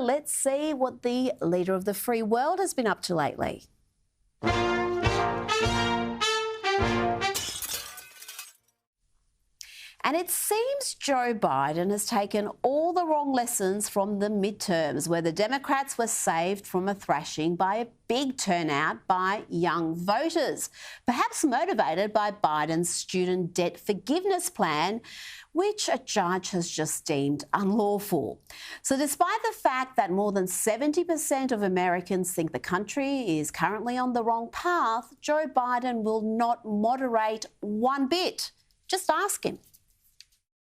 let's see what the leader of the free world has been up to lately. And it seems Joe Biden has taken all the wrong lessons from the midterms, where the Democrats were saved from a thrashing by a big turnout by young voters, perhaps motivated by Biden's student debt forgiveness plan, which a judge has just deemed unlawful. So despite the fact that more than 70% of Americans think the country is currently on the wrong path, Joe Biden will not moderate one bit. Just ask him.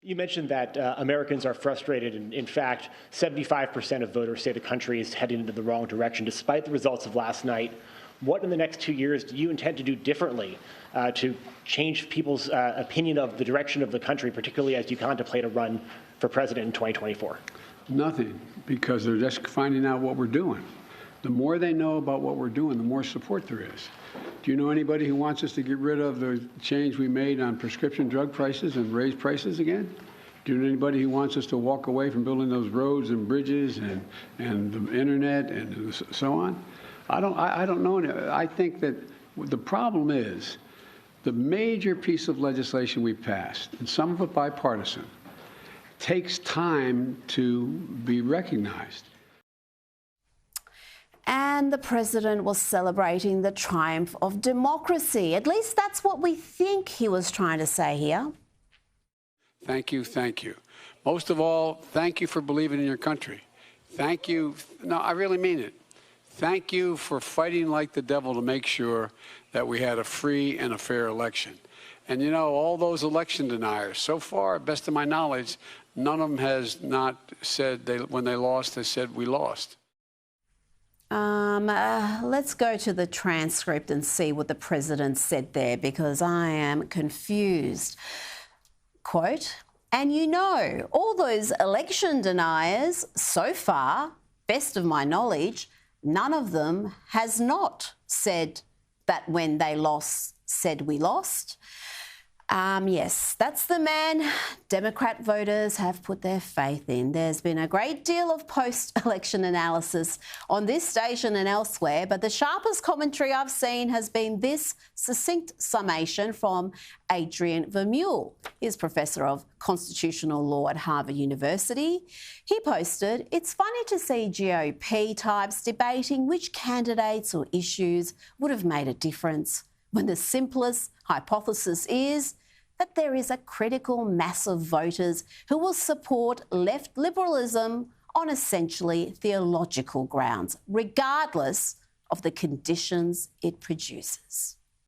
You mentioned that Americans are frustrated, and in fact, 75% of voters say the country is heading into the wrong direction. Despite the results of last night, what in the next 2 years do you intend to do differently to change people's opinion of the direction of the country, particularly as you contemplate a run for president in 2024? Nothing, because they're just finding out what we're doing. The more they know about what we're doing, the more support there is. Do you know anybody who wants us to get rid of the change we made on prescription drug prices and raise prices again? Do you know anybody who wants us to walk away from building those roads and bridges and the internet and so on? I don't know. I think that the problem is the major piece of legislation we passed, and some of it bipartisan, takes time to be recognized. And the president was celebrating the triumph of democracy. At least that's what we think he was trying to say here. Thank you, thank you. Most of all, thank you for believing in your country. Thank you. No, I really mean it. Thank you for fighting like the devil to make sure that we had a free and a fair election. And you know, all those election deniers, so far, best of my knowledge, none of them has not said when they lost, they said we lost. Let's go to the transcript and see what the president said there, because I am confused. Quote, and you know, all those election deniers so far, best of my knowledge, none of them has not said that when they lost, said we lost. Yes, that's the man Democrat voters have put their faith in. There's been a great deal of post-election analysis on this station and elsewhere, but the sharpest commentary I've seen has been this succinct summation from Adrian Vermeule. He's professor of constitutional law at Harvard University. He posted, "It's funny to see GOP types debating which candidates or issues would have made a difference, when the simplest hypothesis is that there is a critical mass of voters who will support left liberalism on essentially theological grounds, regardless of the conditions it produces."